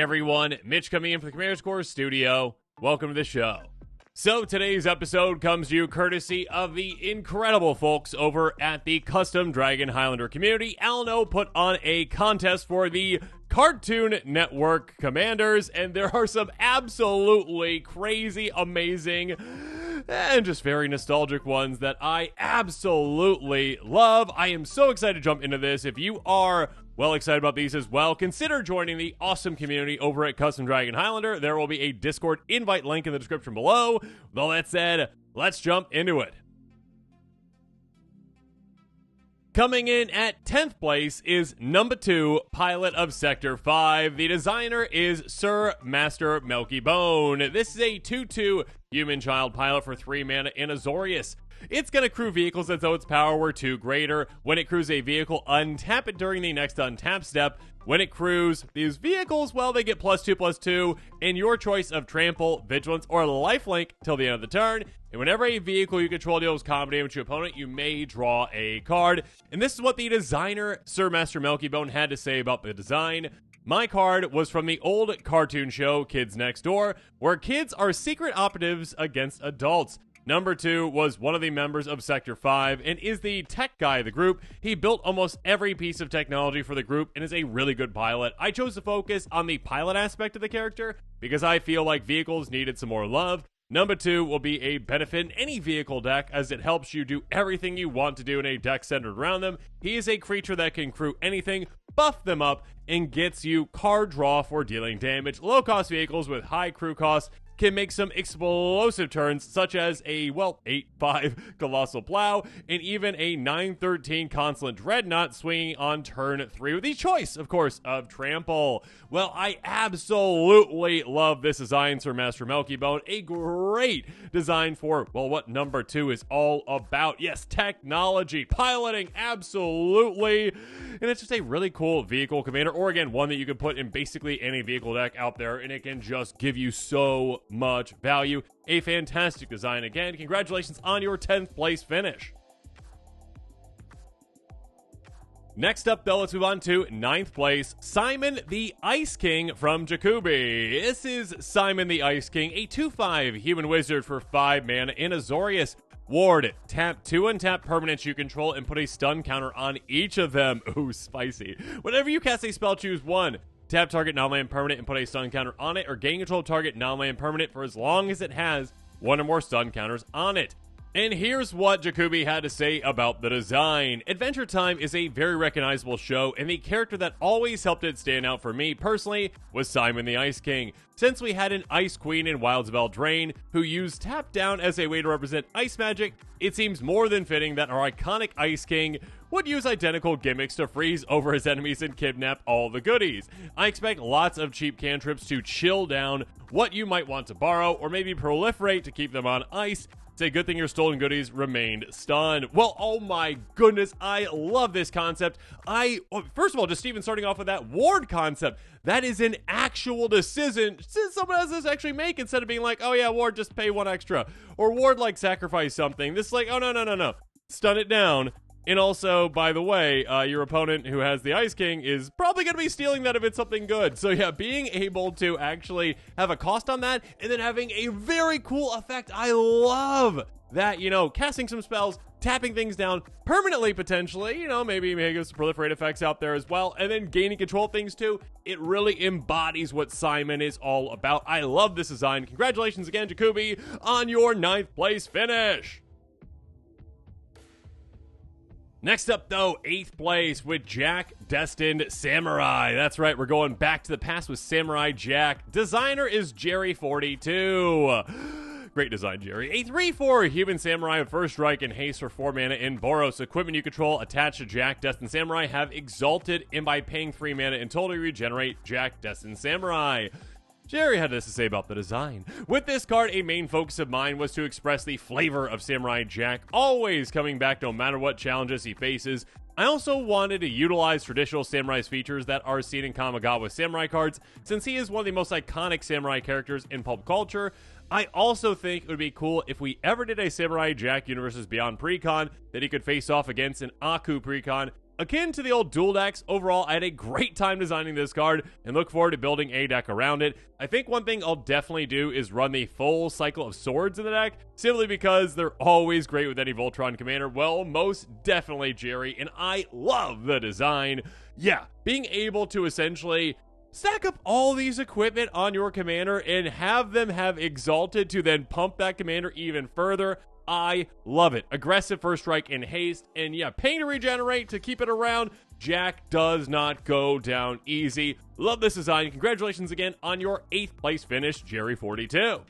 everyone, Mitch coming in from the Commander's Core studio. Welcome to the show. So today's episode comes to you courtesy of the incredible folks over at the Custom Dragon Highlander community. Alno put on a contest for the Cartoon Network Commanders, and there are some absolutely crazy, amazing, and just very nostalgic ones that I absolutely love. I am so excited to jump into this. If you are well excited about these as well, consider joining the awesome community over at Custom Dragon Highlander. There will be a Discord invite link in the description below. With all that said, let's jump into it. Coming in at 10th place is Numbuh 2, pilot of Sector 5. The designer is Sir Master Melky Bone. This is a 2/2 human child pilot for 3 mana in Azorius. It's going to crew vehicles as though its power were 2 greater. When it crews a vehicle, untap it during the next untap step. When it crews these vehicles, well, they get +2/+2, and your choice of Trample, Vigilance, or Lifelink till the end of the turn. And whenever a vehicle you control deals combat damage to your opponent, you may draw a card. And this is what the designer, Sir Master Melky Bone, had to say about the design. My card was from the old cartoon show Kids Next Door, where kids are secret operatives against adults. Number 2 was one of the members of Sector 5 and is the tech guy of the group. He built almost every piece of technology for the group and is a really good pilot. I chose to focus on the pilot aspect of the character because I feel like vehicles needed some more love. Number 2 will be a benefit in any vehicle deck as it helps you do everything you want to do in a deck centered around them. He is a creature that can crew anything, buff them up, and gets you card draw for dealing damage. Low cost vehicles with high crew costs can make some explosive turns, such as a, 8/5 Colossal Plow, and even a 9/13 Consulate Dreadnought swinging on turn 3 with the choice, of course, of Trample. Well, I absolutely love this design, Sir Master Melky Bone. A great design for, well, what Number 2 is all about. Yes, technology, piloting, absolutely. And it's just a really cool vehicle commander, or again, one that you can put in basically any vehicle deck out there, and it can just give you so much value. A fantastic design again. Congratulations on your 10th place finish. Next up, though, let's move on to 9th place, Simon the Ice King from Jakubi. This is Simon the Ice King, a 2/5 human wizard for 5 mana in Azorius. Ward, tap 2 untap permanents you control and put a stun counter on each of them. Ooh, spicy. Whenever you cast a spell, choose 1. Tap target non-land permanent and put a stun counter on it, or gain control of target non-land permanent for as long as it has 1 or more stun counters on it. And here's what Jakubi had to say about the design. Adventure Time is a very recognizable show, and the character that always helped it stand out for me personally was Simon the Ice King. Since we had an Ice Queen in Wilds of Eldraine who used Tap Down as a way to represent ice magic, it seems more than fitting that our iconic Ice King would use identical gimmicks to freeze over his enemies and kidnap all the goodies. I expect lots of cheap cantrips to chill down what you might want to borrow, or maybe proliferate to keep them on ice. It's a good thing your stolen goodies remained stunned. Well, oh my goodness, I love this concept. First of all, just even starting off with that ward concept, that is an actual decision someone has this actually make, instead of being like, oh yeah, ward, just pay 1 extra. Or ward, like, sacrifice something. This is like, oh no. Stun it down. And also, by the way, your opponent who has the Ice King is probably going to be stealing that if it's something good. So yeah, being able to actually have a cost on that and then having a very cool effect. I love that, casting some spells, tapping things down permanently, potentially, maybe make some proliferate effects out there as well, and then gaining control of things too. It really embodies what Simon is all about. I love this design. Congratulations again, Jakubi, on your 9th place finish. Next up, though, 8th place with Jack Destined Samurai. That's right, we're going back to the past with Samurai Jack. Designer is Jerry42. Great design, Jerry. A 3/4 human samurai with first strike and haste for 4 mana in Boros. Equipment you control attached to Jack Destined Samurai have exalted, and by paying 3 mana in total, you regenerate Jack Destined Samurai. Jerry had this to say about the design. With this card, a main focus of mine was to express the flavor of Samurai Jack, always coming back no matter what challenges he faces. I also wanted to utilize traditional Samurai's features that are seen in Kamigawa Samurai cards, since he is one of the most iconic Samurai characters in pulp culture. I also think it would be cool if we ever did a Samurai Jack Universes Beyond Precon that he could face off against an Aku Precon. akin to the old dual decks. Overall, I had a great time designing this card and look forward to building a deck around it. I think one thing I'll definitely do is run the full cycle of swords in the deck, simply because they're always great with any Voltron commander. Well, most definitely Jerry, and I love the design. Yeah, being able to essentially stack up all these equipment on your commander and have them have Exalted to then pump that commander even further. I love it. Aggressive first strike and haste, and yeah, paying to regenerate to keep it around. Jack does not go down easy. Love this design. Congratulations again on your 8th place finish, Jerry42.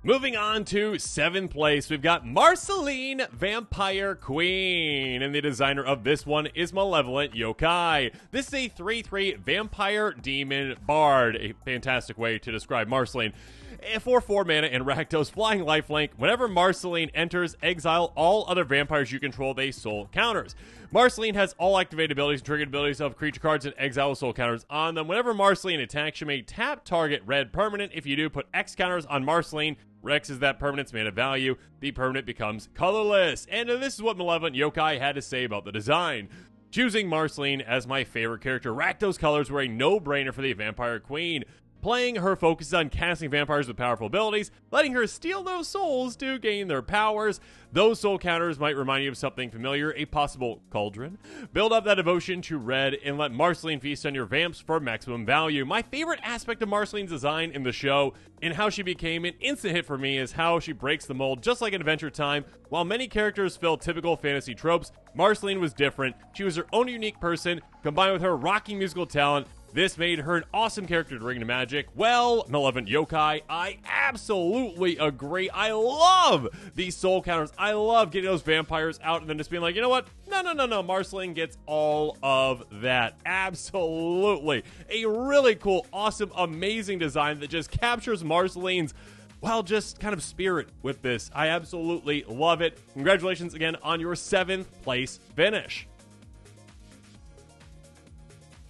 Moving on to 7th place, we've got Marceline, Vampire Queen, and the designer of this one is Malevolent Yokai. This is a 3/3 Vampire Demon Bard, a fantastic way to describe Marceline. For 4 mana and Rakdos Flying Lifelink, whenever Marceline enters, exile all other vampires you control with a soul counters. Marceline has all activated abilities and triggered abilities of creature cards and exile soul counters on them. Whenever Marceline attacks, you may tap target red permanent. If you do, put X counters on Marceline. Rex is that permanent's mana value. The permanent becomes colorless. And this is what Malevolent Yokai had to say about the design. Choosing Marceline as my favorite character, Rakdos colors were a no-brainer for the Vampire Queen. Playing her focuses on casting vampires with powerful abilities, letting her steal those souls to gain their powers. Those soul counters might remind you of something familiar, a possible cauldron. Build up that devotion to red and let Marceline feast on your vamps for maximum value. My favorite aspect of Marceline's design in the show and how she became an instant hit for me is how she breaks the mold just like in Adventure Time. While many characters fill typical fantasy tropes, Marceline was different. She was her own unique person, combined with her rocking musical talent. This made her an awesome character to bring to Magic. Well, Malevolent Yokai, I absolutely agree. I love these soul counters. I love getting those vampires out and then just being like, you know what? No. Marceline gets all of that. Absolutely. A really cool, awesome, amazing design that just captures Marceline's, well, just kind of spirit with this. I absolutely love it. Congratulations again on your 7th place finish.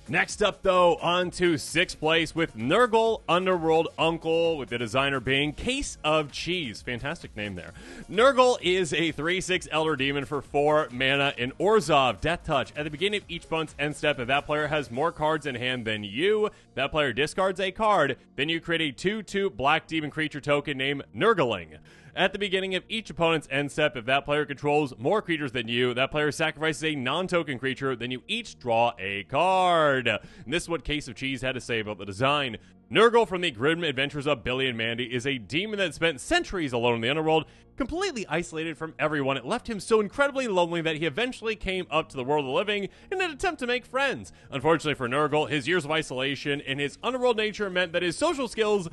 Next up, though, on to 6th place with Nurgle Underworld Uncle, with the designer being Case of Cheese. Fantastic name there. Nurgle is a 3/6 Elder Demon for 4 mana in Orzhov Death Touch. At the beginning of each opponent's end step, if that player has more cards in hand than you, that player discards a card, then you create a 2/2 Black Demon creature token named Nurgling. At the beginning of each opponent's end step, if that player controls more creatures than you, that player sacrifices a non-token creature, then you each draw a card. And this is what Case of Cheese had to say about the design. Nurgle from the grim adventures of Billy and Mandy is a demon that spent centuries alone in the underworld, completely isolated from everyone. It left him so incredibly lonely that he eventually came up to the world of the living in an attempt to make friends. Unfortunately for Nurgle, his years of isolation and his underworld nature meant that his social skills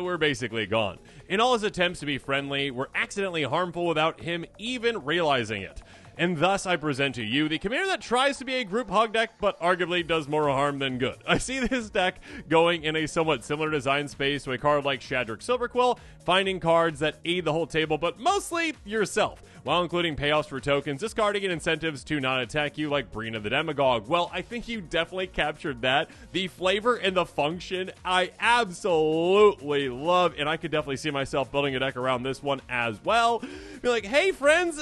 were basically gone. In all his attempts to be friendly were accidentally harmful without him even realizing it. And thus I present to you the commander that tries to be a group hug deck, but arguably does more harm than good. I see this deck going in a somewhat similar design space to a card like Shadrick Silverquill, finding cards that aid the whole table, but mostly yourself, while including payoffs for tokens, discarding and incentives to not attack you like Brina the Demagogue. Well, I think you definitely captured that. The flavor and the function, I absolutely love, and I could definitely see myself building a deck around this one as well. Be like, hey friends,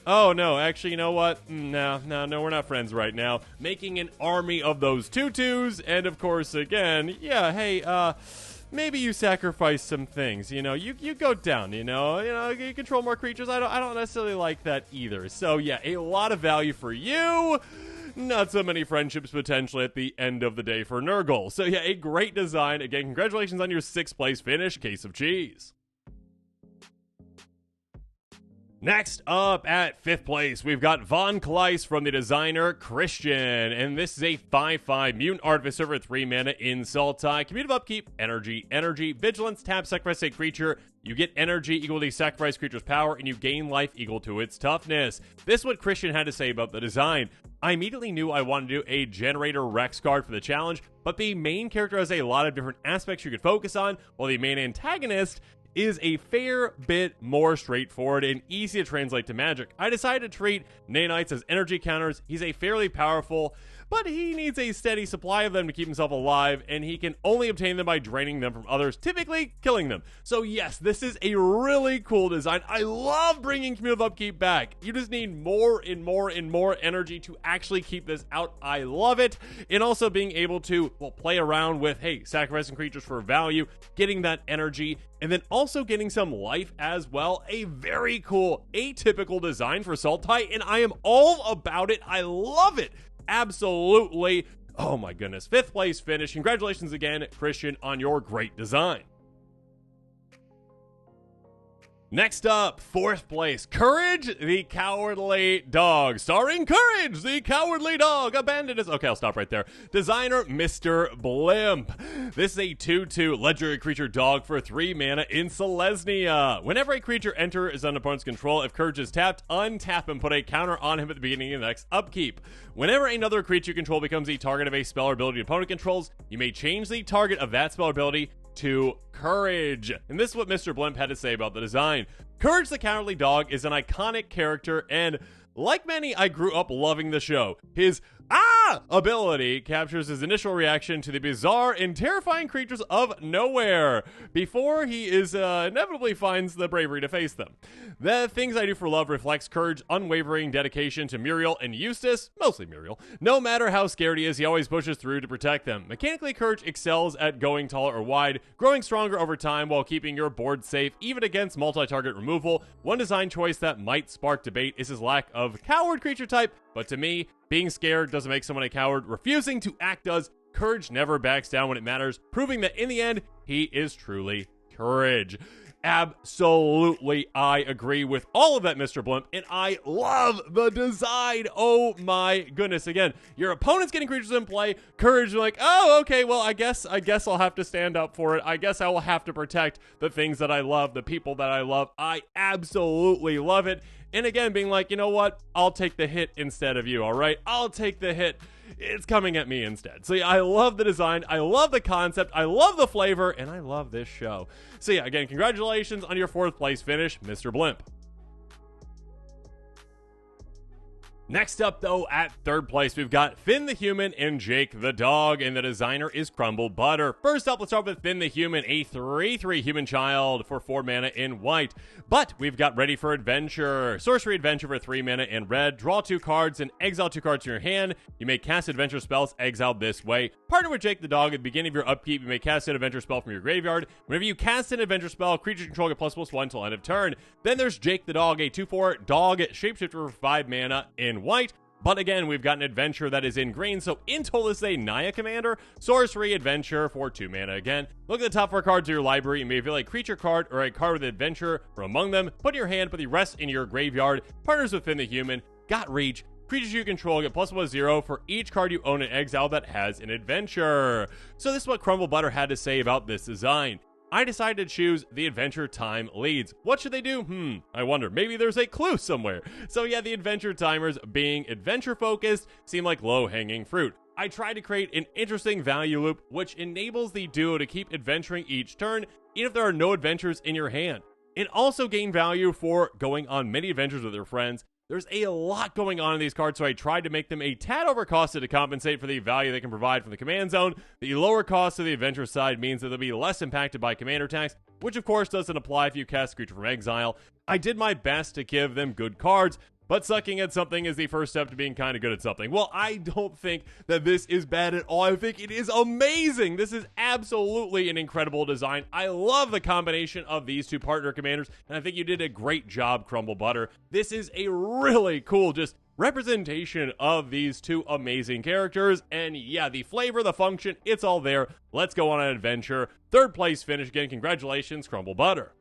Oh, no, actually, you know what? No, we're not friends right now. Making an army of those tutus, and of course, again, yeah, hey, maybe you sacrifice some things, you go down, you control more creatures. I don't necessarily like that either. So, yeah, a lot of value for you. Not so many friendships potentially at the end of the day for Nurgle. So, yeah, a great design. Again, congratulations on your 6th place finish, Case of Cheese. Next up at 5th place, we've got Von Kleiss from the designer Christian, and this is a 5/5 Mutant Artificer for 3 mana in Sultai. Commutative upkeep, energy, vigilance, tap, sacrifice a creature. You get energy equal to the sacrifice creature's power, and you gain life equal to its toughness. This is what Christian had to say about the design. I immediately knew I wanted to do a Generator Rex card for the challenge, but the main character has a lot of different aspects you could focus on, while the main antagonist is a fair bit more straightforward and easy to translate to Magic. I decided to treat Nanites as energy counters. He's a fairly powerful but he needs a steady supply of them to keep himself alive, and he can only obtain them by draining them from others, typically killing them. So yes, this is a really cool design. I love bringing cumulative upkeep back. You just need more and more and more energy to actually keep this out. I love it. And also being able to, well, play around with, hey, sacrificing creatures for value, getting that energy, and then also getting some life as well. A very cool, atypical design for Sultai, and I am all about it. I love it. Absolutely. Oh my goodness. 5th place finish. Congratulations again, Christian, on your great design. Next up, 4th place, Courage the Cowardly Dog. Starring Courage the Cowardly Dog. Abandoned us. Okay, I'll stop right there. Designer, Mr. Blimp. This is a 2/2 legendary creature dog for 3 mana in Selesnya. Whenever a creature enters under opponent's control, if Courage is tapped, untap and put a counter on him at the beginning of the next upkeep. Whenever another creature you control becomes the target of a spell or ability opponent controls, you may change the target of that spell or ability to Courage. And this is what Mr. Blimp had to say about the design. Courage the Cowardly Dog is an iconic character, and like many, I grew up loving the show. His ability captures his initial reaction to the bizarre and terrifying creatures of nowhere before he inevitably finds the bravery to face them. The Things I Do for Love reflects Courage's unwavering dedication to Muriel and Eustace, mostly Muriel. No matter how scared he is, he always pushes through to protect them. Mechanically, Courage excels at going tall or wide, growing stronger over time while keeping your board safe, even against multi-target removal. One design choice that might spark debate is his lack of coward creature type, but to me, being scared doesn't make someone a coward. Refusing to act does. Courage never backs down when it matters, proving that in the end, he is truly Courage. Absolutely, I agree with all of that, Mr. Blimp, and I love the design. Oh my goodness. Again, your opponent's getting creatures in play. Courage, like, oh, okay, well, I guess I'll have to stand up for it. I guess I will have to protect the things that I love, the people that I love. I absolutely love it. And again, being like, you know what? I'll take the hit instead of you, all right? I'll take the hit. It's coming at me instead. So yeah, I love the design. I love the concept. I love the flavor. And I love this show. So yeah, again, congratulations on your 4th place finish, Mr. Blimp. Next up, though, at 3rd place, we've got Finn the Human and Jake the Dog, and the designer is Crumble Butter. First up, let's start with Finn the Human, a 3/3 human child for 4 mana in white. But we've got Ready for Adventure. Sorcery Adventure for 3 mana in red. Draw 2 cards and exile 2 cards from your hand. You may cast adventure spells exiled this way. Partner with Jake the Dog at the beginning of your upkeep. You may cast an adventure spell from your graveyard. Whenever you cast an adventure spell, creatures control get ++1 till end of turn. Then there's Jake the Dog, a 2/4 dog shapeshifter for 5 mana in white. But again, we've got an adventure that is in green, so in total this is a Naya commander. Sorcery Adventure for 2 mana again. Look at the top 4 cards of your library. You may reveal a creature card or a card with adventure from among them. Put in your hand, put the rest in your graveyard. Partners with Finn the Human. Got reach. Creatures you control get ++0 for each card you own in exile that has an adventure. So this is what Crumble Butter had to say about this design. I decided to choose the Adventure Time leads. What should they do? I wonder. Maybe there's a clue somewhere. So yeah, the Adventure Timers, being adventure focused, seem like low-hanging fruit. I tried to create an interesting value loop, which enables the duo to keep adventuring each turn, even if there are no adventures in your hand. And also gain value for going on many adventures with your friends. There's a lot going on in these cards, so I tried to make them a tad overcosted to compensate for the value they can provide from the command zone. The lower cost of the adventure side means that they'll be less impacted by commander attacks, which of course doesn't apply if you cast a creature from exile. I did my best to give them good cards, but sucking at something is the first step to being kind of good at something. Well, I don't think that this is bad at all. I think it is amazing. This is absolutely an incredible design. I love the combination of these 2 partner commanders, and I think you did a great job, Crumble Butter. This is a really cool, just representation of these 2 amazing characters. And yeah, the flavor, the function, it's all there. Let's go on an adventure. 3rd place finish again. Congratulations, Crumble Butter.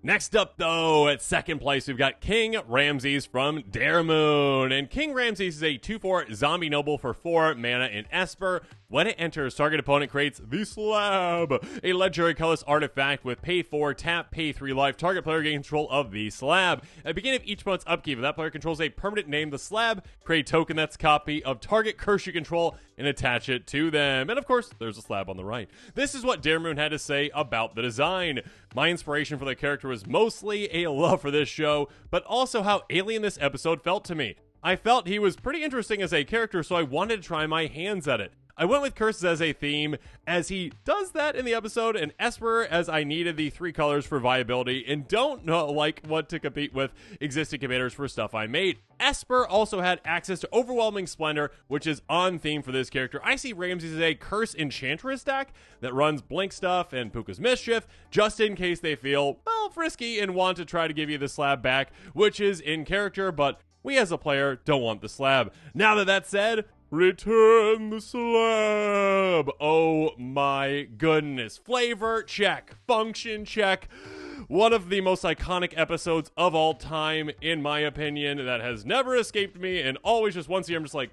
Next up, though, at 2nd place, we've got King Ramses from Daremoon. And King Ramses is a 2/4 zombie noble for 4 mana in Esper. When it enters, target opponent creates the Slab, a legendary colorless artifact with pay 4, tap, pay 3 life. Target player gains control of the Slab. At the beginning of each opponent's upkeep, if that player controls a permanent named the Slab, create a token that's a copy of target curse you control and attach it to them. And of course, there's a Slab on the right. This is what Daremoon had to say about the design. My inspiration for the character was mostly a love for this show, but also how alien this episode felt to me. I felt he was pretty interesting as a character, so I wanted to try my hands at it. I went with curses as a theme, as he does that in the episode, and Esper as I needed the 3 colors for viability and don't know what to compete with existing commanders for stuff I made. Esper also had access to Overwhelming Splendor, which is on theme for this character. I see Ramses as a Curse Enchantress deck that runs Blink stuff and Puka's Mischief, just in case they feel, well, frisky and want to try to give you the slab back, which is in character, but we as a player don't want the slab. Now that that's said, return the slab. Oh my goodness. Flavor, check. Function, check. One of the most iconic episodes of all time, in my opinion, that has never escaped me, and always just once a year I'm just like,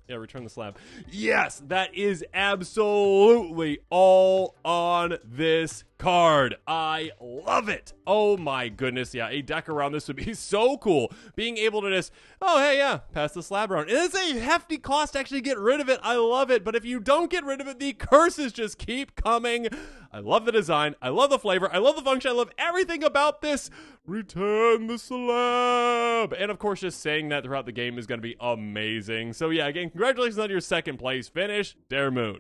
yeah, return the slab. Yes, that is absolutely all on this card. I love it. Oh my goodness, yeah, a deck around this would be so cool. Being able to just, oh hey, yeah, pass the slab around. And it's a hefty cost to actually get rid of it. I love it, but if you don't get rid of it, the curses just keep coming. I love the design. I love the flavor. I love the function. I love everything about this. Return the slab. And of course, just saying that throughout the game is going to be amazing. So yeah, again, congratulations on your 2nd place finish, Dare Moon.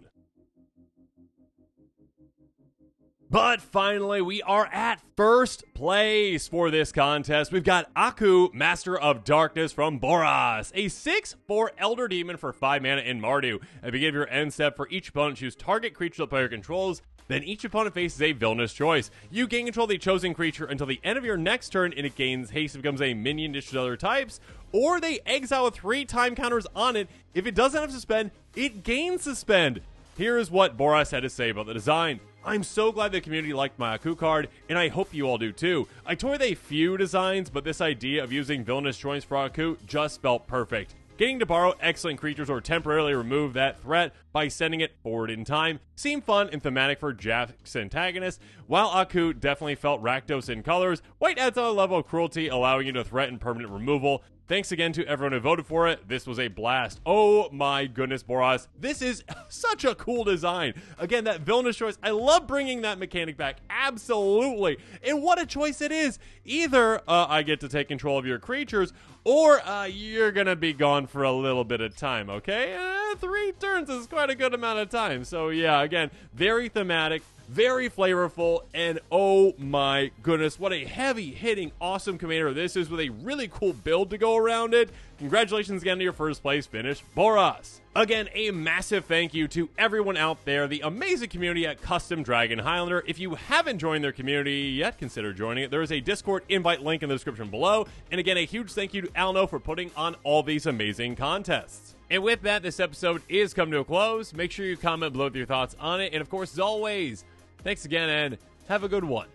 But finally, we are at 1st place for this contest. We've got Aku, Master of Darkness from Boros, a 6/4 Elder Demon for 5 mana in Mardu. At the beginning of your end step, for each opponent, choose target creature the player controls. Then each opponent faces a villainous choice. You gain control of the chosen creature until the end of your next turn, and it gains haste and becomes a minion to other types. Or they exile with 3 time counters on it. If it doesn't have suspend, it gains suspend. Here is what Boros had to say about the design. I'm so glad the community liked my Aku card, and I hope you all do too. I toyed with a few designs, but this idea of using villainous choice for Aku just felt perfect. Getting to borrow excellent creatures or temporarily remove that threat by sending it forward in time seemed fun and thematic for Jack's antagonist. While Aku definitely felt Rakdos in colors, white adds on a level of cruelty, allowing you to threaten permanent removal. Thanks again to everyone who voted for it. This was a blast. Oh my goodness, Boros. This is such a cool design. Again, that villainous choice. I love bringing that mechanic back. Absolutely. And what a choice it is. Either I get to take control of your creatures, or you're going to be gone for a little bit of time, okay? 3 turns is quite a good amount of time. So yeah, again, very thematic, very flavorful, and oh my goodness, what a heavy-hitting, awesome commander this is, with a really cool build to go around it. Congratulations again to your 1st place finish, Boros. Again, a massive thank you to everyone out there, the amazing community at Custom Dragon Highlander. If you haven't joined their community yet, consider joining it. There is a Discord invite link in the description below. And again, a huge thank you to Alno for putting on all these amazing contests. And with that, this episode is coming to a close. Make sure you comment below with your thoughts on it. And of course, as always, thanks again, and have a good one.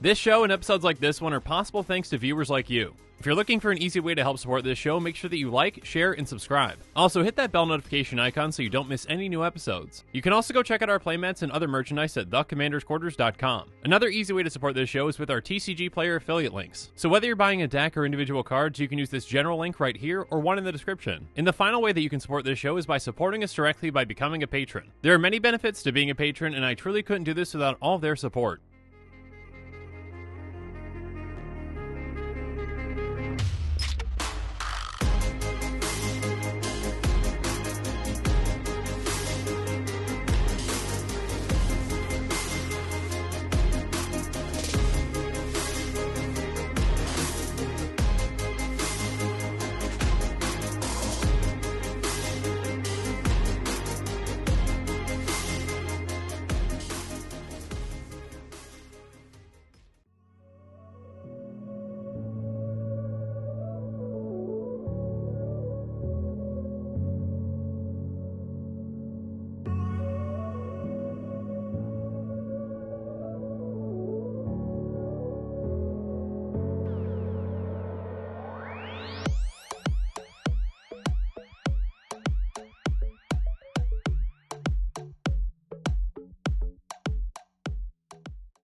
This show and episodes like this one are possible thanks to viewers like you. If you're looking for an easy way to help support this show, make sure that you like, share, and subscribe. Also, hit that bell notification icon so you don't miss any new episodes. You can also go check out our playmats and other merchandise at thecommandersquarters.com. Another easy way to support this show is with our TCG player affiliate links. So whether you're buying a deck or individual cards, you can use this general link right here or one in the description. And the final way that you can support this show is by supporting us directly by becoming a patron. There are many benefits to being a patron, and I truly couldn't do this without all of their support.